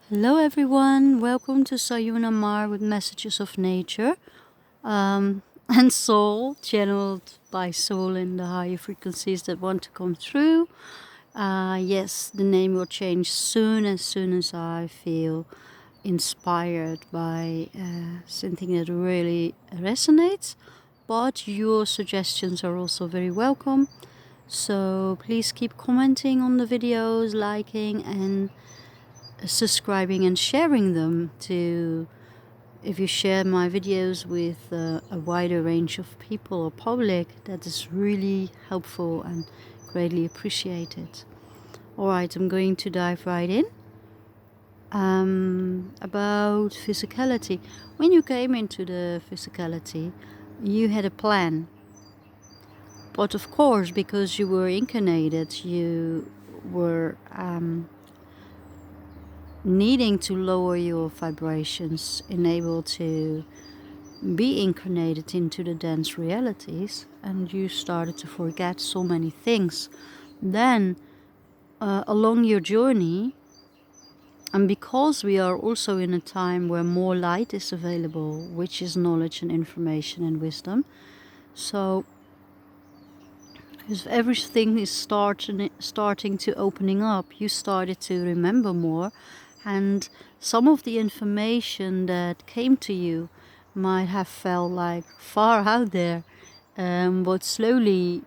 Hello everyone, welcome to Sayuna Mar with Messages of Nature and Soul, channeled by soul in the higher frequencies that want to come through. Yes, the name will change soon as I feel inspired by something that really resonates, but your suggestions are also very welcome. So please keep commenting on the videos, liking and subscribing and sharing them to, if you share my videos with a wider range of people or public, that is really helpful and greatly appreciated. Alright, I'm going to dive right in. About physicality. When you came into the physicality, you had a plan. But of course, because you were incarnated, you were needing to lower your vibrations, enable to be incarnated into the dense realities, and you started to forget so many things. Then, along your journey, and because we are also in a time where more light is available, which is knowledge and information and wisdom, so if everything is starting to opening up, you started to remember more, and some of the information that came to you might have felt like far out there, but slowly,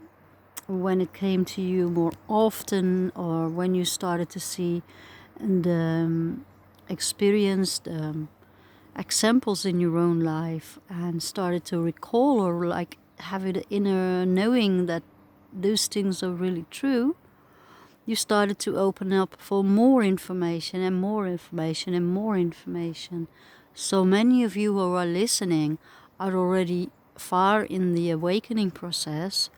when it came to you more often, or when you started to see the experienced examples in your own life and started to recall or like have an inner knowing that those things are really true, you started to open up for more information and more information and more information. So many of you who are listening are already far in the awakening process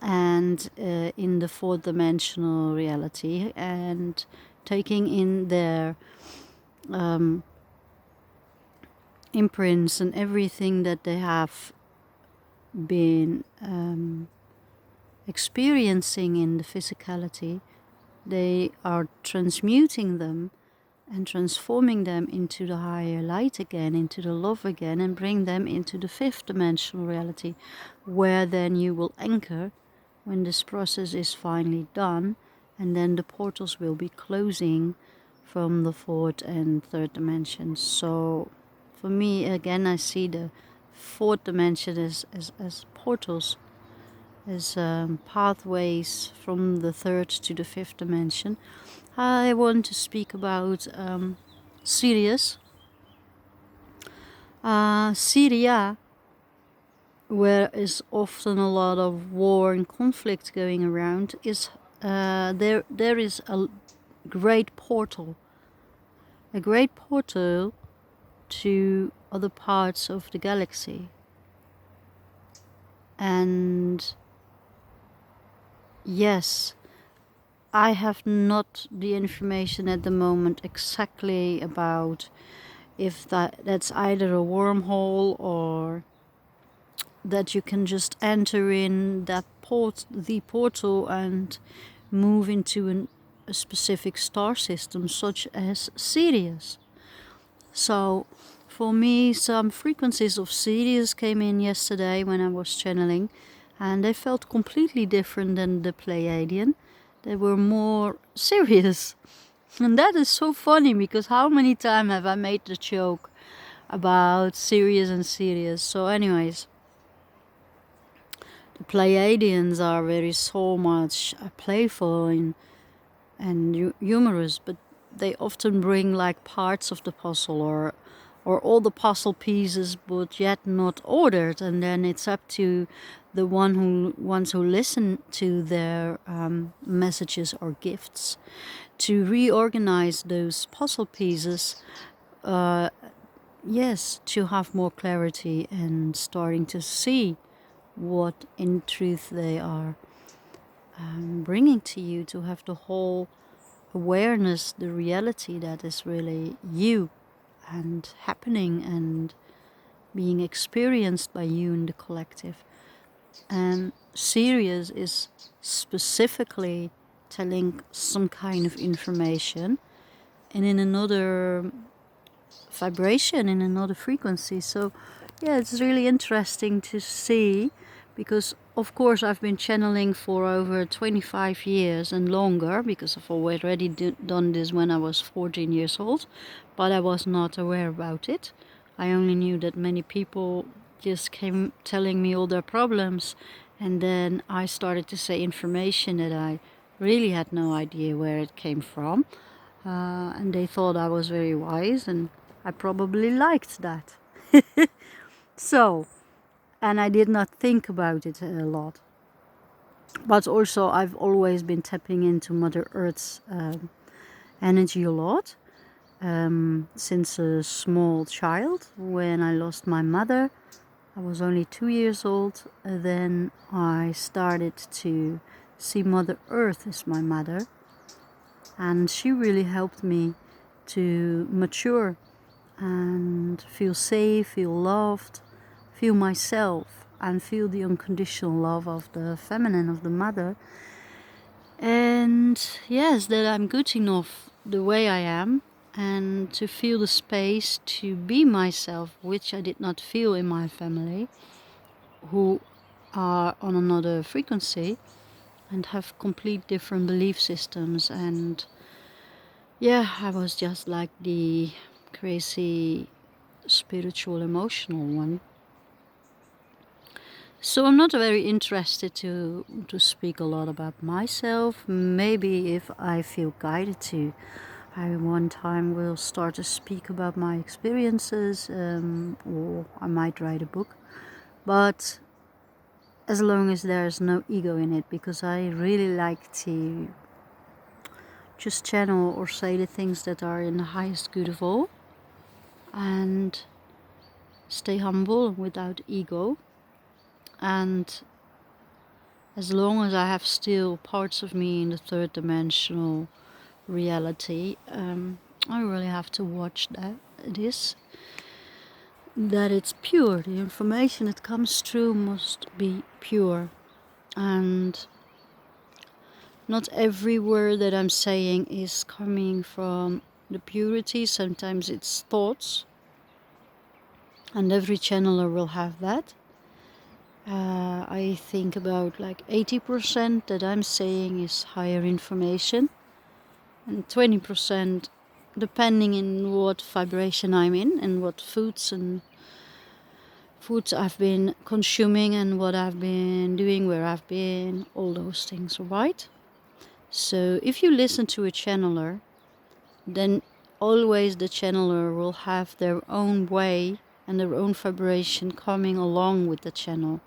and in the fourth dimensional reality, and taking in their imprints and everything that they have been experiencing in the physicality. They are transmuting them and transforming them into the higher light again, into the love again, and bring them into the fifth dimensional reality, where then you will anchor when this process is finally done, and then the portals will be closing from the fourth and third dimensions. So for me, again, I see the fourth dimension as portals, as pathways from the third to the fifth dimension. I want to speak about Sirius. Syria, where is often a lot of war and conflict going around, is there is a great portal to other parts of the galaxy. And yes, I have not the information at the moment exactly about if that's either a wormhole or that you can just enter in that the portal and move into a specific star system such as Sirius. So for me, some frequencies of Sirius came in yesterday when I was channeling, and they felt completely different than the Pleiadian. They were more serious. And that is so funny, because how many times have I made the joke about Sirius and Sirius? So anyways, the Pleiadians are very so much playful and humorous, but they often bring like parts of the puzzle or all the puzzle pieces, but yet not ordered, and then it's up to the ones who listen to their messages or gifts to reorganize those puzzle pieces. Yes, to have more clarity and starting to see what in truth they are bringing to you, to have the whole awareness, the reality that is really you and happening and being experienced by you in the collective. And Sirius is specifically telling some kind of information and in another vibration, in another frequency. So yeah, it's really interesting to see, because of course I've been channeling for over 25 years and longer, because I've already done this when I was 14 years old, but I was not aware about it. I only knew that many people just came telling me all their problems, and then I started to say information that I really had no idea where it came from, and they thought I was very wise, and I probably liked that. So, and I did not think about it a lot. But also I've always been tapping into Mother Earth's energy a lot. Since a small child, when I lost my mother, I was only 2 years old. Then I started to see Mother Earth as my mother. And she really helped me to mature and feel safe, feel loved, feel myself, and feel the unconditional love of the feminine, of the mother. And yes, that I'm good enough the way I am, and to feel the space to be myself, which I did not feel in my family, who are on another frequency and have complete different belief systems. And yeah, I was just like the crazy spiritual emotional one. So I'm not very interested to speak a lot about myself. Maybe if I feel guided to, I one time will start to speak about my experiences, or I might write a book. But as long as there's no ego in it, because I really like to just channel or say the things that are in the highest good of all, and stay humble without ego. And as long as I have still parts of me in the third dimensional reality, I really have to watch that it's pure. The information that comes through must be pure. And not every word that I'm saying is coming from the purity. Sometimes it's thoughts. And every channeler will have that. I think about like 80% that I'm saying is higher information, and 20%, depending in what vibration I'm in and what foods I've been consuming and what I've been doing, where I've been, all those things, right? So if you listen to a channeler, then always the channeler will have their own way and their own vibration coming along with the channel.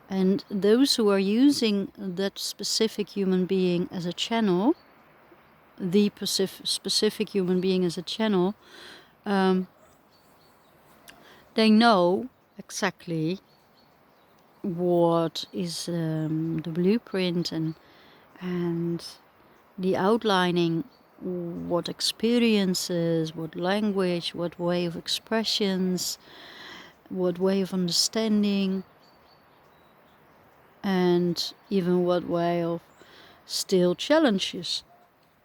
And those who are using that specific human being as a channel, the specific human being as a channel, they know exactly what is the blueprint and the outlining, what experiences, what language, what way of expressions, what way of understanding, and even what way of still challenges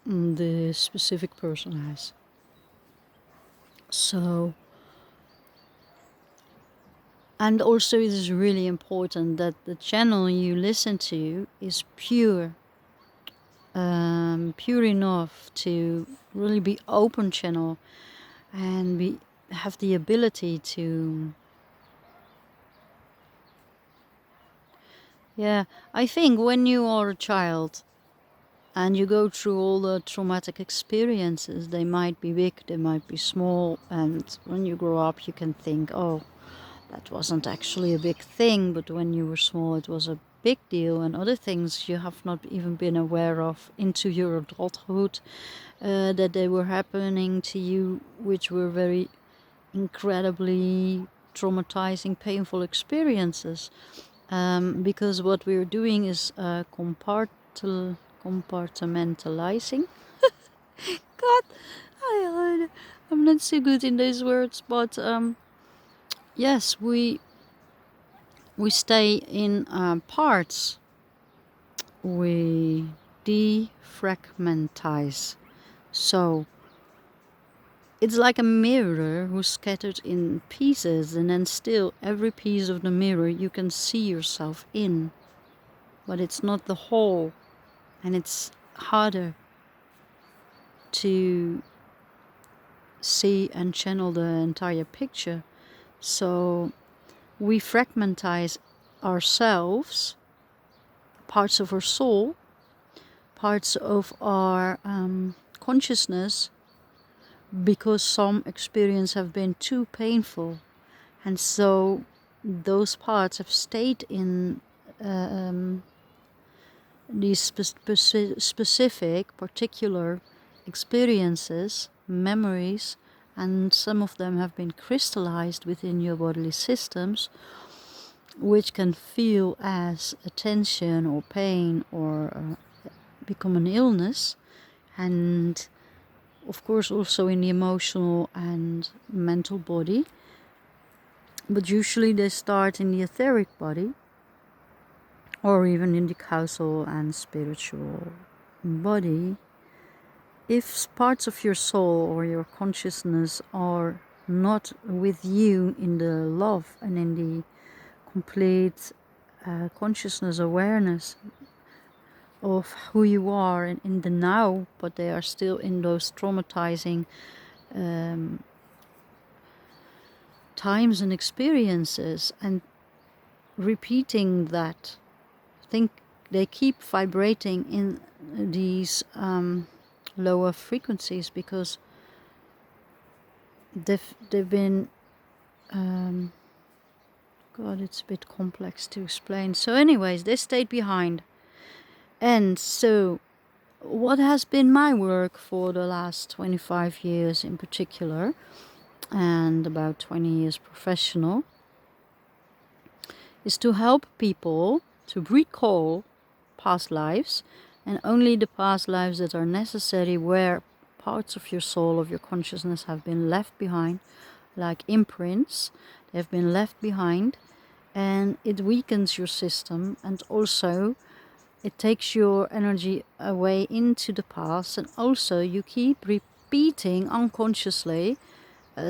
the specific person has. So, and also it is really important that the channel you listen to is pure, pure enough to really be open channel and have the ability to, yeah, I think when you are a child and you go through all the traumatic experiences, they might be big, they might be small, and when you grow up you can think, oh, that wasn't actually a big thing, but when you were small it was a big deal, and other things you have not even been aware of into your adulthood, that they were happening to you, which were very incredibly traumatizing, painful experiences. Because what we're doing is compartmentalizing. God, I'm not so good in these words, but yes, we stay in parts. We defragmentize. So it's like a mirror who's scattered in pieces, and then still every piece of the mirror you can see yourself in, but it's not the whole, and it's harder to see and channel the entire picture. So we fragmentize ourselves, parts of our soul, parts of our consciousness, because some experience have been too painful, and so those parts have stayed in these specific, particular experiences, memories, and some of them have been crystallized within your bodily systems, which can feel as a tension or pain or become an illness, and of course also in the emotional and mental body. But usually they start in the etheric body, or even in the causal and spiritual body. If parts of your soul or your consciousness are not with you in the love and in the complete consciousness awareness of who you are in the now, but they are still in those traumatizing times and experiences, and repeating that, think they keep vibrating in these lower frequencies, because they've been God, it's a bit complex to explain. So anyways, they stayed behind. And so what has been my work for the last 25 years in particular, and about 20 years professional, is to help people to recall past lives, and only the past lives that are necessary, where parts of your soul, of your consciousness have been left behind, like imprints, they have been left behind, and it weakens your system, and also it takes your energy away into the past, and also you keep repeating unconsciously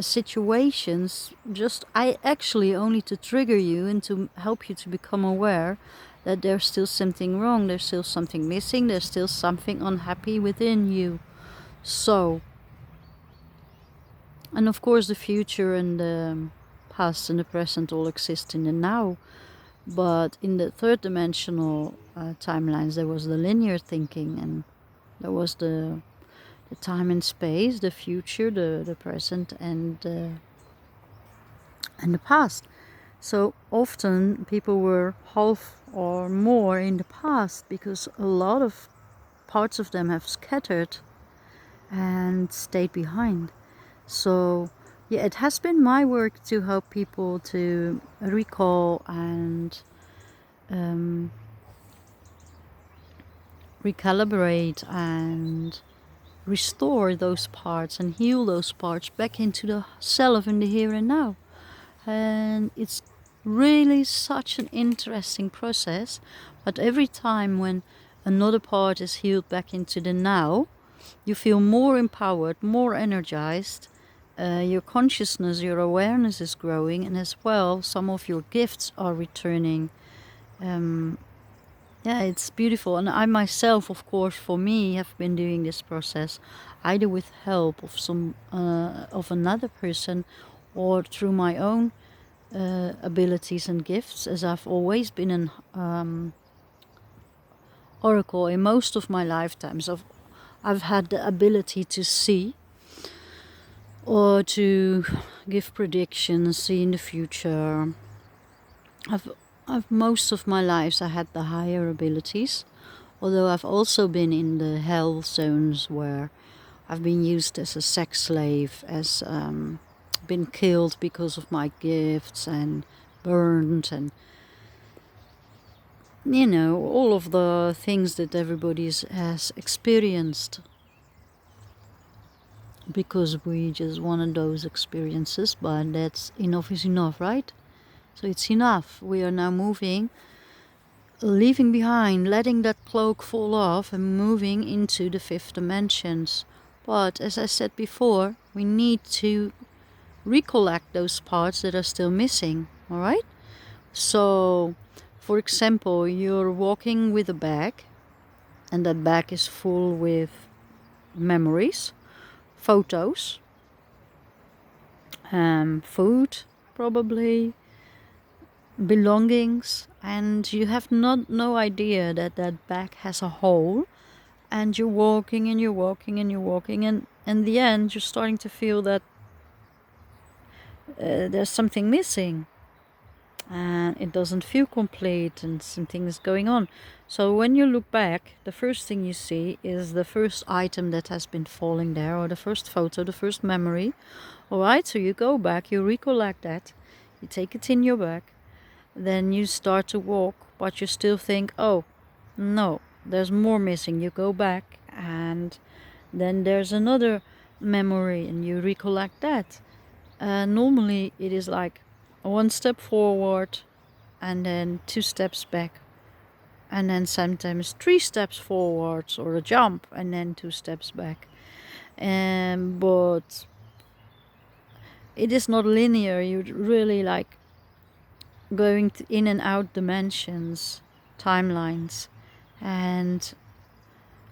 situations, just actually only to trigger you and to help you to become aware that there's still something wrong, there's still something missing, there's still something unhappy within you. So, and of course the future and the past and the present all exist in the now, but in the third dimensional timelines there was the linear thinking, and there was the time and space, the future, the present, and the past. So often people were half or more in the past, because a lot of parts of them have scattered and stayed behind. So yeah, it has been my work to help people to recall and recalibrate and restore those parts and heal those parts back into the self in the here and now. And it's really such an interesting process. But every time when another part is healed back into the now, you feel more empowered, more energized. Your consciousness, your awareness is growing, and as well some of your gifts are returning. Yeah, it's beautiful. And I myself, of course, for me, have been doing this process either with help of some of another person, or through my own abilities and gifts, as I've always been an oracle in most of my lifetimes. I've had the ability to see, or to give predictions, see in the future. I've most of my lives I had the higher abilities, although I've also been in the hell zones where I've been used as a sex slave, as been killed because of my gifts, and burned, and you know, all of the things that everybody has experienced, because we just wanted those experiences. But that's enough is enough, right? So it's enough. We are now moving, leaving behind, letting that cloak fall off, and moving into the fifth dimensions. But as I said before, we need to recollect those parts that are still missing, all right? So, for example, you're walking with a bag, and that bag is full with memories, photos, food, probably, belongings, and you have no idea that that bag has a hole, and you're walking and you're walking and you're walking, and in the end you're starting to feel that there's something missing and it doesn't feel complete and something is going on. So when you look back, the first thing you see is the first item that has been falling there, or the first photo, the first memory. All right, so you go back, you recollect that, you take it in your bag, then you start to walk, but you still think, oh no, there's more missing. You go back, and then there's another memory and you recollect that. Normally it is like one step forward and then 2 steps back, and then sometimes 3 steps forwards, or a jump and then 2 steps back. But it is not linear. You really like going in and out dimensions, timelines, and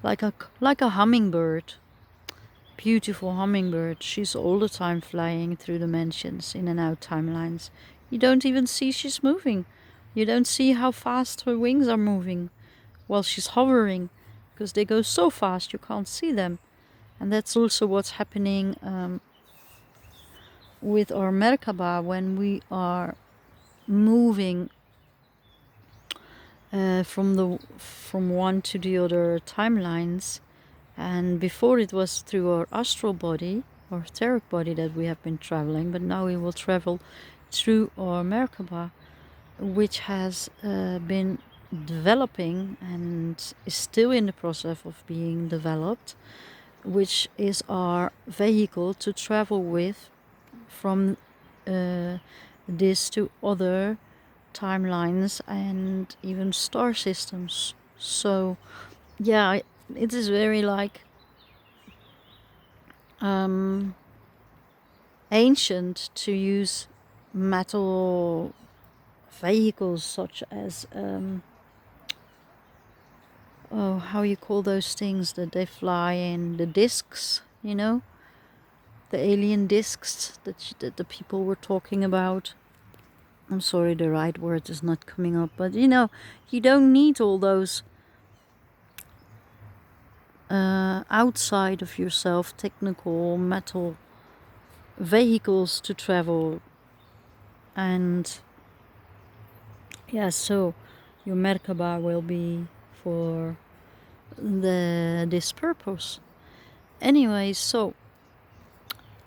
like a hummingbird, beautiful hummingbird. She's all the time flying through dimensions, in and out timelines. You don't even see she's moving. You don't see how fast her wings are moving while she's hovering, because they go so fast you can't see them. And that's also what's happening with our Merkaba when we are moving from one to the other timelines. And before it was through our astral body or etheric body that we have been traveling, but now we will travel through our Merkaba, which has been developing and is still in the process of being developed, which is our vehicle to travel with from this to other timelines and even star systems. So yeah, it is very like ancient to use metal vehicles such as how you call those things that they fly in, the discs, you know, the alien discs that the people were talking about. I'm sorry, the right word is not coming up, but you know, you don't need all those outside of yourself technical metal vehicles to travel. And yeah, so your Merkaba will be for this purpose. Anyway, so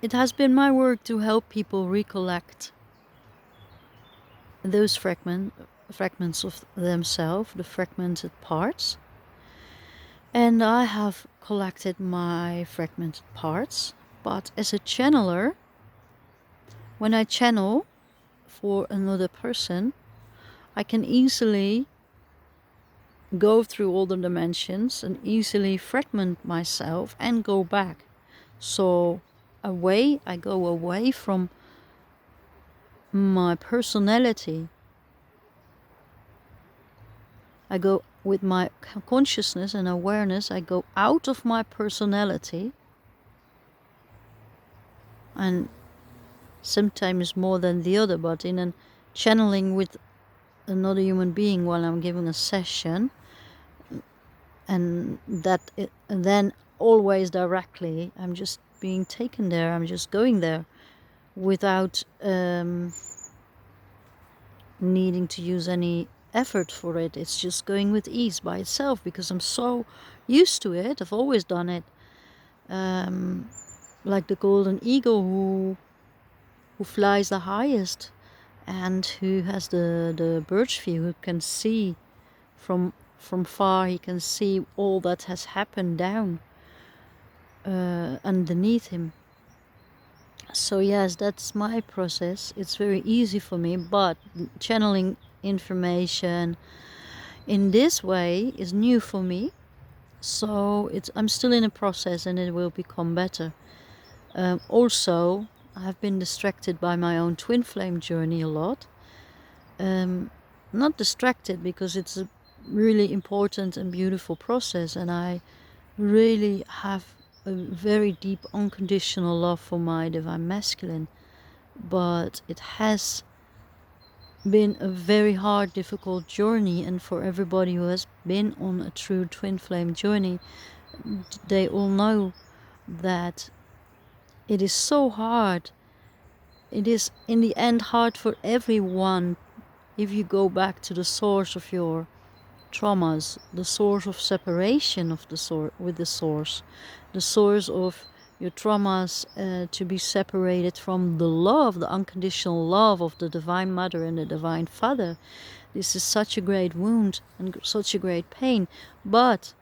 it has been my work to help people recollect those fragments of themselves, the fragmented parts. And I have collected my fragmented parts, but as a channeler, when I channel for another person, I can easily go through all the dimensions and easily fragment myself and go back. So I go away from my personality. I go with my consciousness and awareness, I go out of my personality, and sometimes more than the other, but in a channeling with another human being while I'm giving a session, and then always directly I'm just being taken there, I'm just going there without needing to use any effort for it. It's just going with ease by itself because I'm so used to it. I've always done it. Like the golden eagle who flies the highest and who has the bird's view, who can see from far, he can see all that has happened down underneath him. So yes, that's my process. It's very easy for me, but channeling information in this way is new for me. So I'm still in a process, and it will become better. Also, I've been distracted by my own twin flame journey a lot. Not distracted, because it's a really important and beautiful process, and I really have a very deep unconditional love for my divine masculine. But it has been a very hard, difficult journey, and for everybody who has been on a true twin flame journey, they all know that it is so hard. It is in the end hard for everyone. If you go back to the source of your traumas, the source of separation of with the source of your traumas, to be separated from the love, the unconditional love of the Divine Mother and the Divine Father. This is such a great wound and such a great pain. But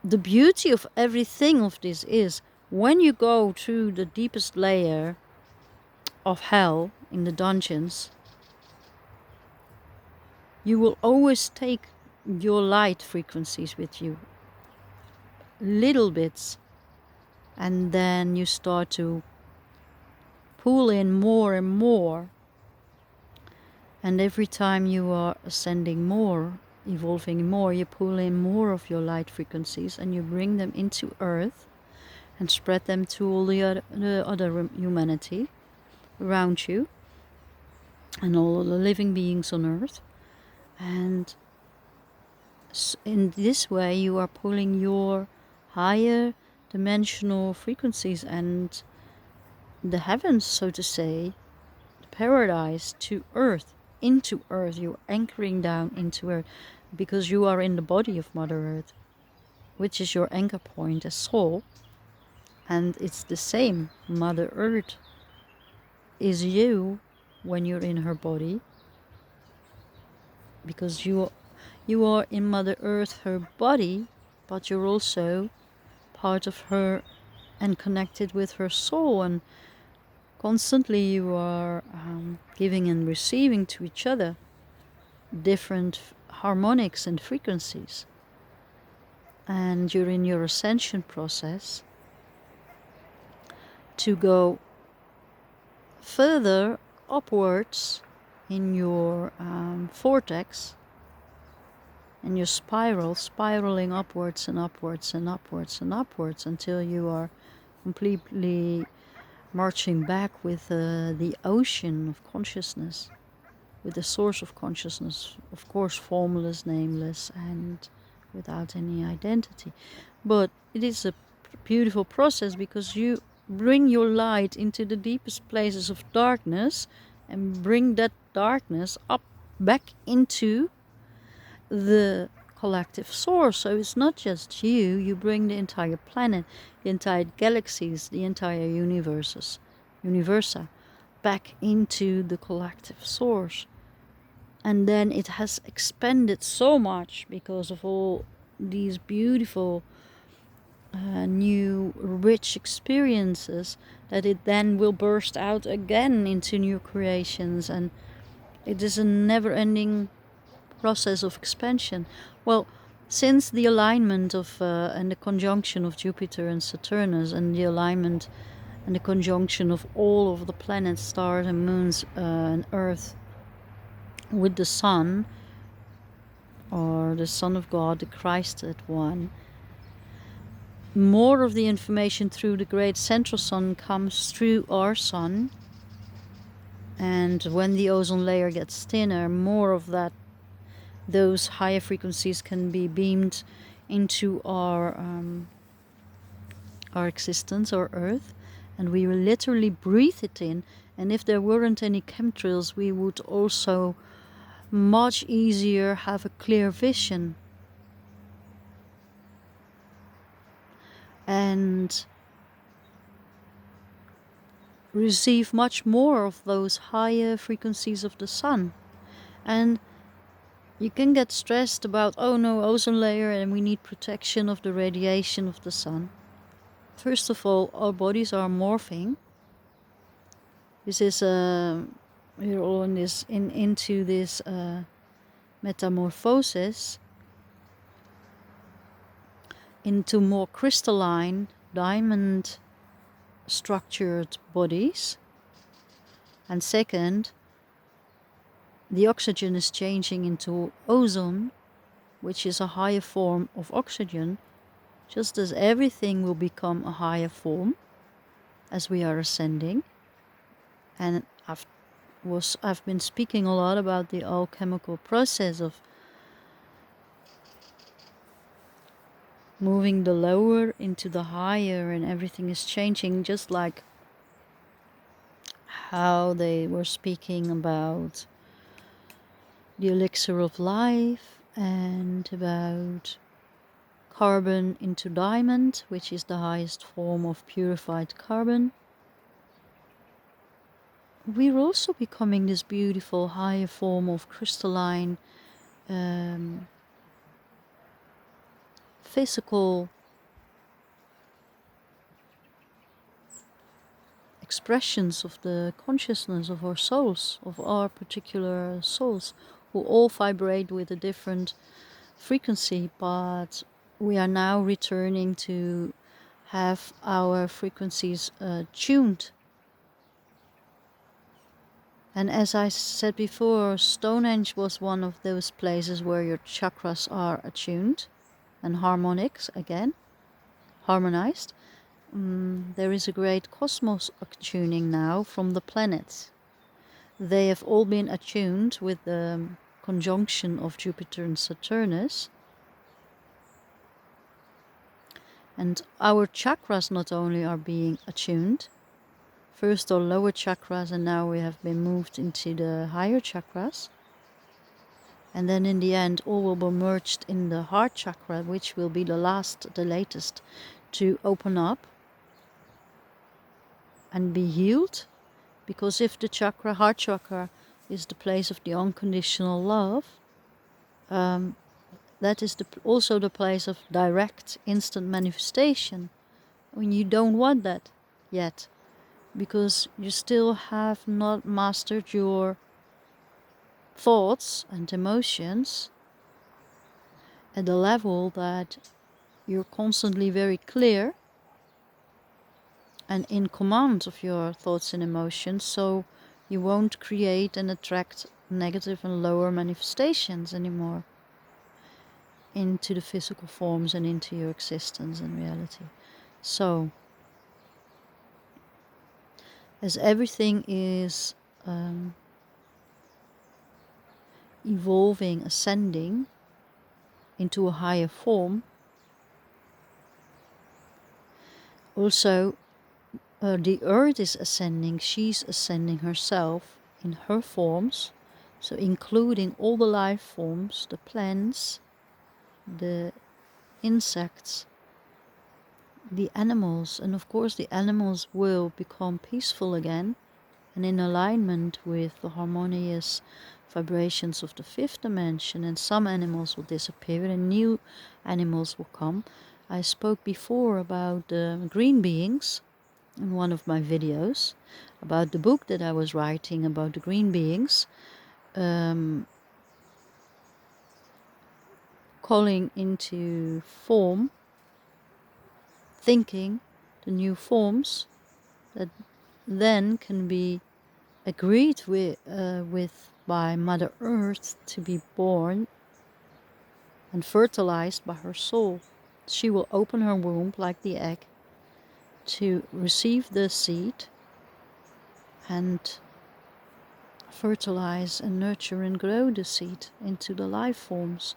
the beauty of everything of this is, when you go through the deepest layer of hell in the dungeons, you will always take your light frequencies with you, little bits, and then you start to pull in more and more. And every time you are ascending more, evolving more, you pull in more of your light frequencies, and you bring them into Earth and spread them to all the other humanity around you and all the living beings on Earth. And in this way, you are pulling your higher dimensional frequencies and the heavens, so to say, the paradise, to Earth, into Earth. You're anchoring down into Earth, because you are in the body of Mother Earth, which is your anchor point as soul. And it's the same. Mother Earth is you when you're in her body, because you are in Mother Earth, her body, but you're also part of her and connected with her soul, and constantly you are giving and receiving to each other different harmonics and frequencies. And you're in your ascension process to go further upwards in your vortex, in your spiraling upwards and upwards and upwards and upwards, until you are completely marching back with the ocean of consciousness, with the source of consciousness, of course formless, nameless, and without any identity. But it is a beautiful process, because you bring your light into the deepest places of darkness and bring that darkness up back into the collective source. So it's not just you bring the entire planet, the entire galaxies, the entire universa back into the collective source. And then it has expanded so much because of all these beautiful new rich experiences, that it then will burst out again into new creations, and it is a never-ending process of expansion. Well, since the alignment of and the conjunction of Jupiter and Saturnus, and the alignment and the conjunction of all of the planets, stars and moons and Earth with the Sun, or the Son of God, the Christed one, more of the information through the great central sun comes through our sun. And when the ozone layer gets thinner, more of those higher frequencies can be beamed into our existence, our Earth, and we will literally breathe it in. And if there weren't any chemtrails, we would also much easier have a clear vision. And receive much more of those higher frequencies of the sun. And you can get stressed about, oh no, ozone layer, and we need protection of the radiation of the sun. First of all, our bodies are morphing. This is we're all into this metamorphosis. into more crystalline, diamond structured bodies. And second, the oxygen is changing into ozone, which is a higher form of oxygen, just as everything will become a higher form as we are ascending. And I've been speaking a lot about the alchemical process of moving the lower into the higher, and everything is changing, just like how they were speaking about the elixir of life and about carbon into diamond, which is the highest form of purified carbon. We're also becoming this beautiful higher form of crystalline physical expressions of the consciousness of our souls, of our particular souls, who all vibrate with a different frequency, but we are now returning to have our frequencies tuned. And as I said before, Stonehenge was one of those places where your chakras are attuned and harmonized. There is a great cosmos attuning now from the planets. They have all been attuned with the conjunction of Jupiter and Saturnus. And our chakras not only are being attuned, first our lower chakras, and now we have been moved into the higher chakras. And then in the end, all will be merged in the heart chakra, which will be the latest to open up and be healed. Because if the heart chakra, is the place of the unconditional love, that is also the place of direct, instant manifestation. When you don't want that yet, because you still have not mastered your thoughts and emotions at the level that you're constantly very clear and in command of your thoughts and emotions, so you won't create and attract negative and lower manifestations anymore into the physical forms and into your existence and reality. So, as everything is evolving, ascending into a higher form, also the earth is ascending. She's ascending herself in her forms, so including all the life forms, the plants, the insects, the animals, and of course the animals will become peaceful again and in alignment with the harmonious vibrations of the fifth dimension, and some animals will disappear and new animals will come. I spoke before about green beings in one of my videos, about the book that I was writing about the green beings, calling into form, thinking the new forms that then can be agreed with by Mother Earth to be born and fertilized by her soul. She will open her womb like the egg to receive the seed and fertilize and nurture and grow the seed into the life forms.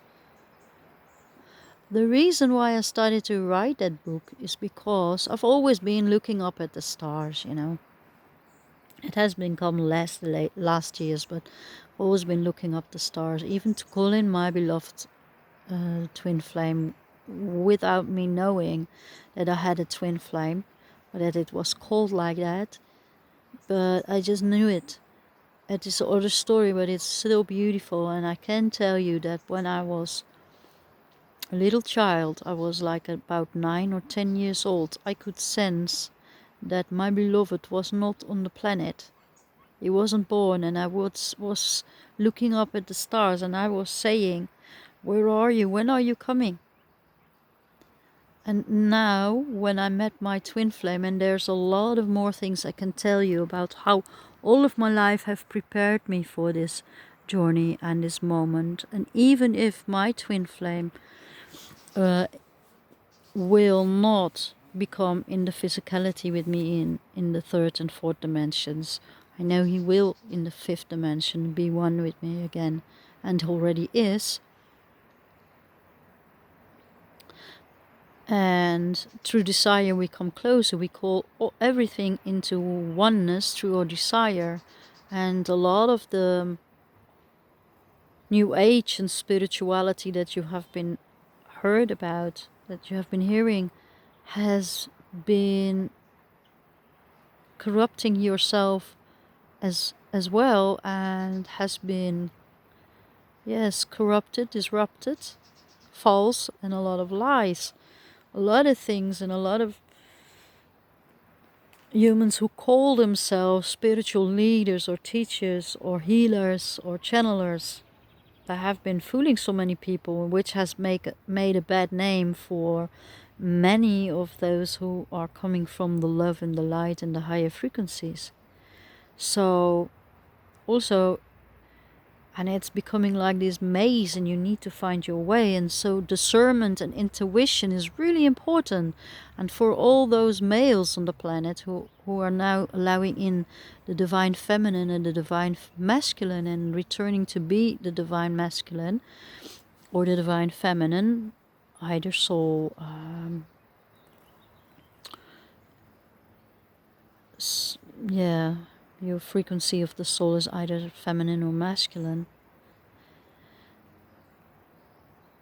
The reason why I started to write that book is because I've always been looking up at the stars, you know. It has become less the last years, but I've always been looking up the stars, even to call in my beloved twin flame without me knowing that I had a twin flame, or that it was called like that. But I just knew it. It is another story, but it's still beautiful. And I can tell you that when I was a little child, I was like about 9 or 10 years old, I could sense that my beloved was not on the planet. He wasn't born, and I was looking up at the stars, and I was saying, "Where are you? When are you coming?" And now, when I met my twin flame, and there's a lot of more things I can tell you about how all of my life have prepared me for this journey and this moment. And even if my twin flame will not become in the physicality with me in the third and fourth dimensions, I know he will in the fifth dimension be one with me again, and already is. And through desire we come closer. We call everything into oneness through our desire. And a lot of the new age and spirituality that you have been heard about, that you have been hearing, has been corrupting yourself as well, and has been, yes, corrupted, disrupted, false, and a lot of lies, a lot of things, and a lot of humans who call themselves spiritual leaders or teachers or healers or channelers that have been fooling so many people, which has made a bad name for many of those who are coming from the love and the light and the higher frequencies. So also, and it's becoming like this maze, and you need to find your way. And so discernment and intuition is really important. And for all those males on the planet who are now allowing in the divine feminine and the divine masculine, and returning to be the divine masculine or the divine feminine, either soul, yeah, your frequency of the soul is either feminine or masculine.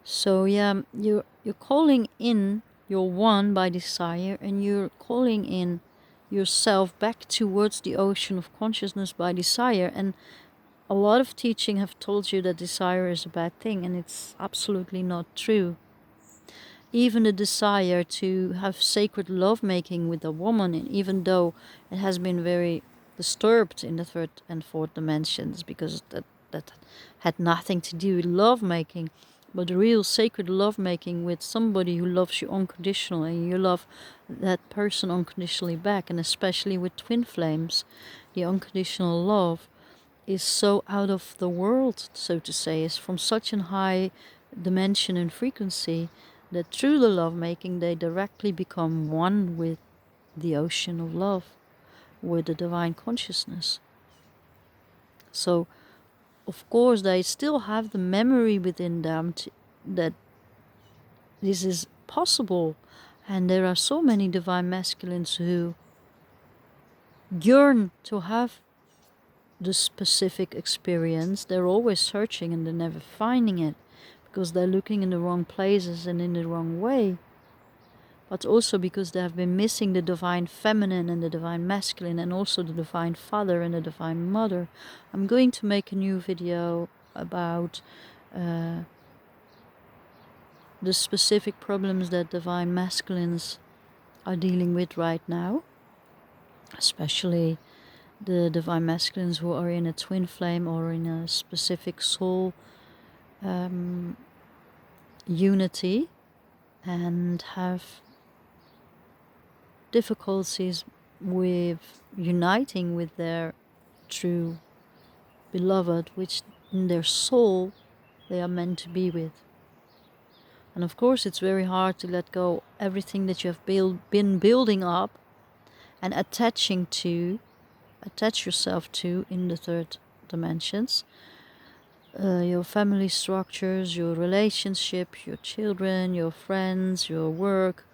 So yeah, you're calling in your one by desire, and you're calling in yourself back towards the ocean of consciousness by desire. And a lot of teaching have told you that desire is a bad thing, and it's absolutely not true. Even the desire to have sacred lovemaking with a woman, and even though it has been very disturbed in the third and fourth dimensions, because that had nothing to do with lovemaking, but real sacred lovemaking with somebody who loves you unconditionally, and you love that person unconditionally back. And especially with twin flames, the unconditional love is so out of the world, so to say, is from such a high dimension and frequency that through the lovemaking they directly become one with the ocean of love, with the divine consciousness. So of course they still have the memory within them that this is possible. And there are so many divine masculines who yearn to have the specific experience. They're always searching and they're never finding it, because they're looking in the wrong places and in the wrong way. But also because they have been missing the divine feminine and the divine masculine, and also the divine father and the divine mother. I'm going to make a new video about the specific problems that divine masculines are dealing with right now, especially the divine masculines who are in a twin flame or in a specific soul unity, and have difficulties with uniting with their true beloved, which in their soul they are meant to be with. And of course it's very hard to let go everything that you have been building up and attach yourself to in the third dimensions. Your family structures, your relationship, your children, your friends, your work,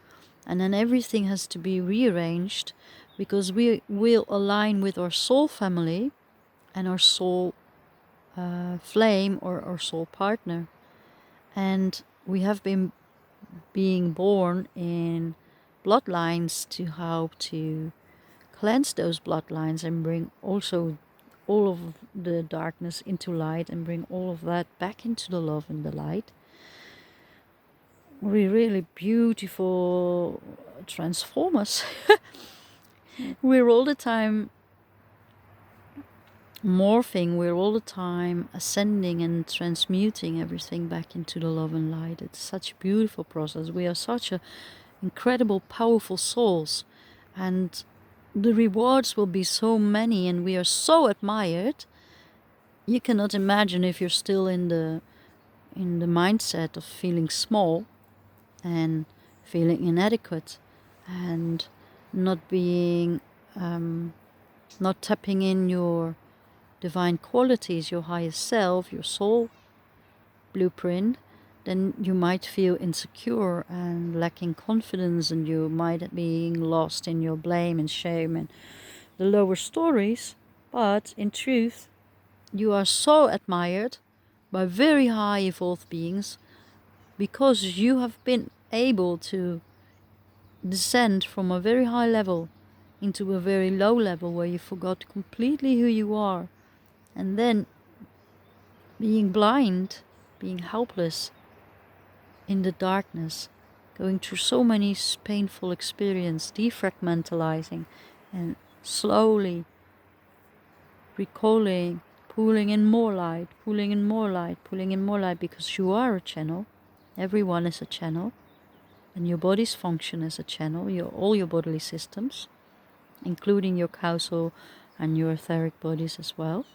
and then everything has to be rearranged, because we will align with our soul family and our soul flame or our soul partner. And we have been being born in bloodlines to help to cleanse those bloodlines and bring also all of the darkness into light, and bring all of that back into the love and the light. Really beautiful transformers. We're all the time morphing, we're all the time ascending and transmuting everything back into the love and light. It's such a beautiful process. We are such a incredible, powerful souls, and the rewards will be so many, and we are so admired. You cannot imagine if you're still in the mindset of feeling small and feeling inadequate and not being not tapping in your divine qualities, your highest self, your soul blueprint, then you might feel insecure and lacking confidence, and you might be lost in your blame and shame and the lower stories. But in truth, you are so admired by very high evolved beings because you have been able to descend from a very high level into a very low level where you forgot completely who you are, and then being blind, being helpless in the darkness, going through so many painful experiences, defragmentalizing and slowly recalling, pulling in more light, pulling in more light, pulling in more light, because you are a channel. Everyone is a channel, and your body's function as a channel, all your bodily systems, including your causal and your etheric bodies as well.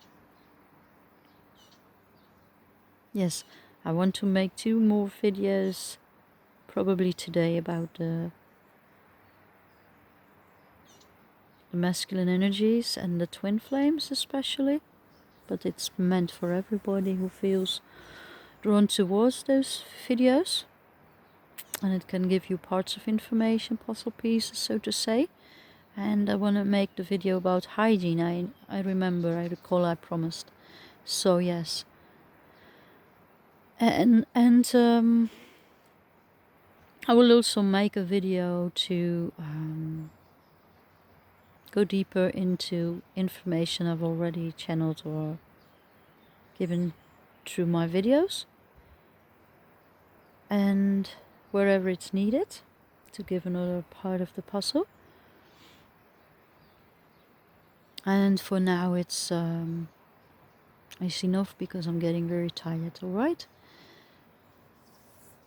Yes, I want to make 2 more videos probably today about the masculine energies and the twin flames especially, but it's meant for everybody who feels drawn towards those videos, and it can give you parts of information, puzzle pieces, so to say. And I want to make the video about hygiene. I recall I promised. So yes, and I will also make a video to go deeper into information I've already channeled or given through my videos, and wherever it's needed to give another part of the puzzle. And for now it's enough because I'm getting very tired, alright?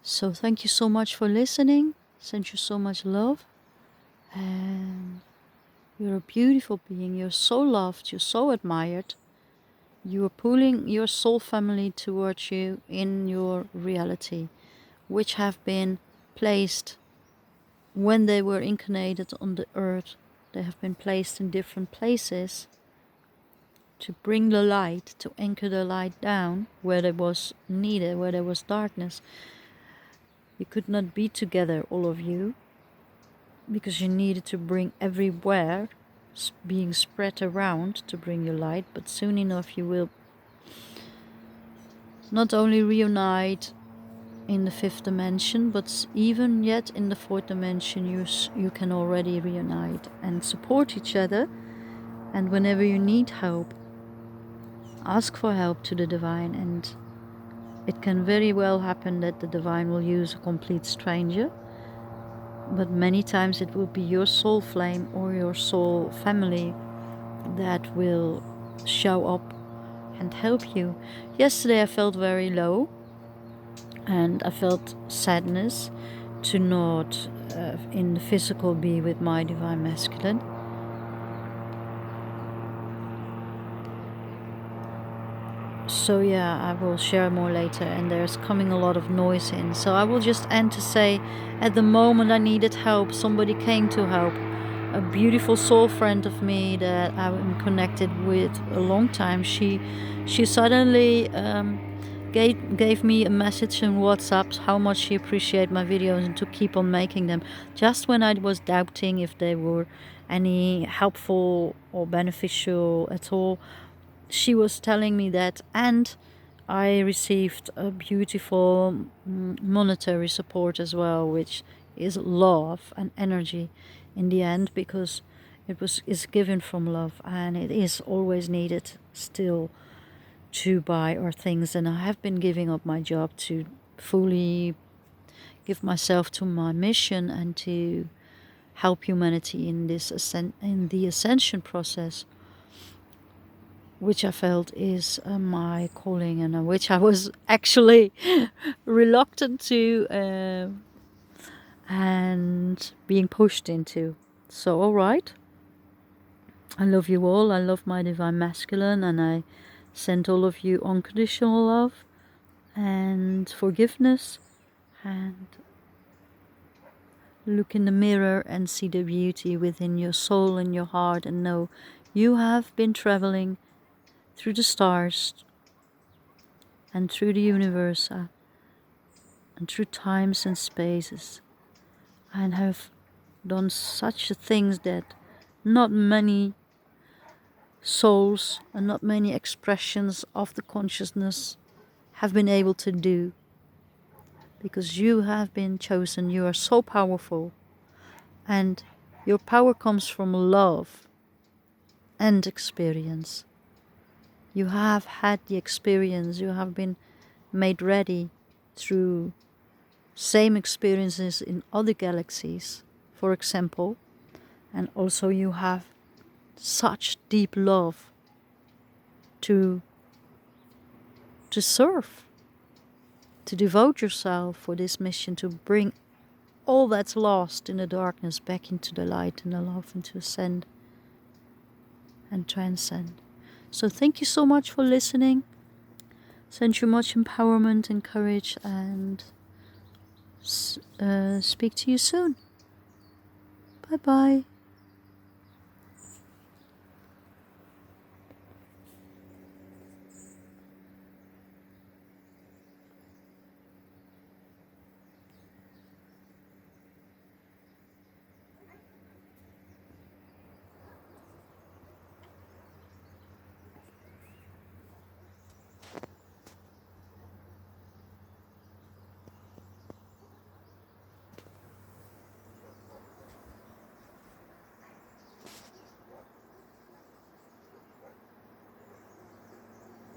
So thank you so much for listening. Send you so much love, and you're a beautiful being. You're so loved, you're so admired. You are pulling your soul family towards you in your reality, which have been placed when they were incarnated on the earth. They have been placed in different places to bring the light, to anchor the light down where there was needed, where there was darkness. You could not be together, all of you, because you needed to bring everywhere, being spread around to bring your light. But soon enough you will not only reunite in the 5th dimension, but even yet in the 4th dimension you can already reunite and support each other. And whenever you need help, ask for help to the divine, and it can very well happen that the divine will use a complete stranger, but many times it will be your soul flame or your soul family that will show up and help you. Yesterday I felt very low, and I felt sadness to not in the physical be with my divine masculine. So yeah, I will share more later, and there's coming a lot of noise in. So I will just end to say, at the moment I needed help, somebody came to help. A beautiful soul friend of me that I'm connected with a long time. She suddenly gave me a message on WhatsApp how much she appreciated my videos and to keep on making them. Just when I was doubting if they were any helpful or beneficial at all, she was telling me that, and I received a beautiful monetary support as well, which is love and energy in the end, because is given from love, and it is always needed still to buy our things. And I have been giving up my job to fully give myself to my mission and to help humanity in the ascension process, which I felt is my calling, and which I was actually reluctant to and being pushed into. So, alright. I love you all. I love my divine masculine, and I send all of you unconditional love and forgiveness. And look in the mirror and see the beauty within your soul and your heart, and know you have been traveling through the stars and through the universe and through times and spaces, and have done such things that not many souls and not many expressions of the consciousness have been able to do, because you have been chosen. You are so powerful, and your power comes from love and experience. You have had the experience, you have been made ready through same experiences in other galaxies, for example, and also you have such deep love to serve, to devote yourself for this mission, to bring all that's lost in the darkness back into the light and the love, and to ascend and transcend. So thank you so much for listening. Send you much empowerment and courage, and speak to you soon. Bye bye.